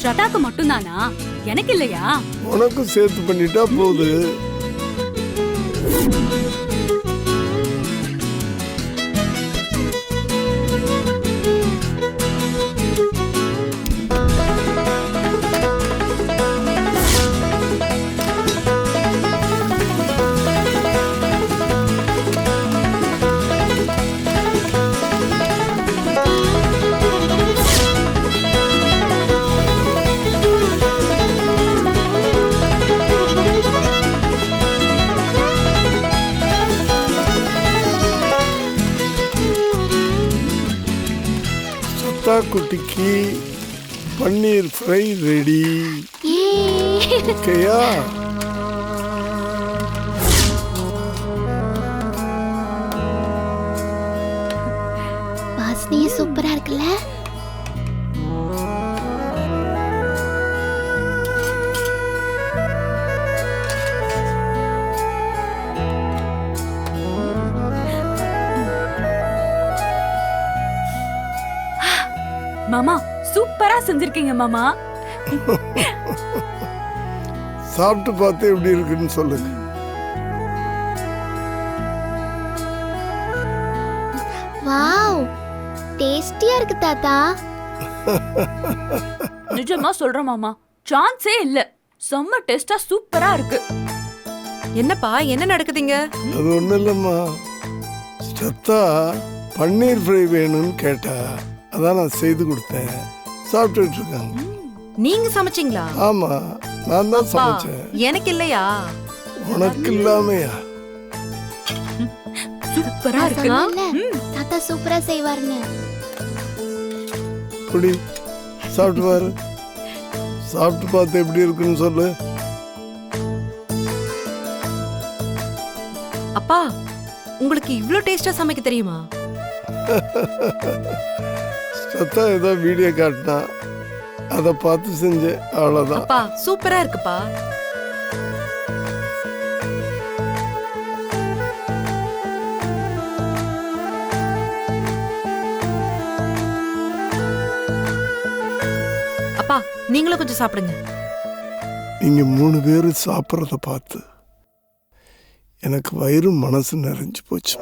ஸ்ரதாக்கு மட்டும்தானா? எனக்கு இல்லையா? உனக்கும் சேர்த்து பண்ணிட்டா போகுது. குட்டிக்கு பன்னீர் ஃப்ரை ரெடி. ஓகேயா? வாசனையே சூப்பரா இருக்குல்ல? மாமா சூப்பரா செஞ்சிருக்கீங்க மாமா. சாப்பிட்டு பார்த்து எப்படி இருக்குன்னு சொல்லுங்க. வாவ், டேஸ்டியா இருக்கு தாத்தா. நிஜமா சொல்றேன் மாமா, சான்ஸே இல்ல. செம்ம டேஸ்டா சூப்பரா இருக்கு. என்னப்பா என்ன நடக்குதுங்க? அது ஒண்ணும் இல்லம்மா, ஸ்ரத்தா பன்னீர் ஃப்ரை வேணும்னு கேட்டா, அதான் நான் செய்து கொடுத்தேன். சாப்பிட்டுட்டு இருக்காங்க. நீங்க சமைச்சீங்களா? ஆமா, நான் தான் சமைச்சேன். எனக்கு இல்லையா? உனக்கு இல்லாமையா? சூப்பரா இருக்கு. தாத்தா சூப்பரா செய்வாருன்னு. குடி, சாப்பிட்டு பாரு. சாப்பிட்டு பார்த்து எப்படி இருக்குன்னு சொல்லு. அப்பா, உங்களுக்கு இவ்ளோ டேஸ்டா சமைக்க தெரியுமா? ஸ்ரத்தா ஏதோ வீடியோ காட்டினா, அதை பார்த்து செஞ்சேன், அவ்வளோதான். அப்பா சூப்பரா இருக்குப்பா. அப்பா நீங்களும் கொஞ்சம் சாப்பிடுங்க. நீங்க 3 பேரும் சாப்பிட்றத பார்த்து எனக்கு வயிறு மனசு நிறைஞ்சு போச்சு.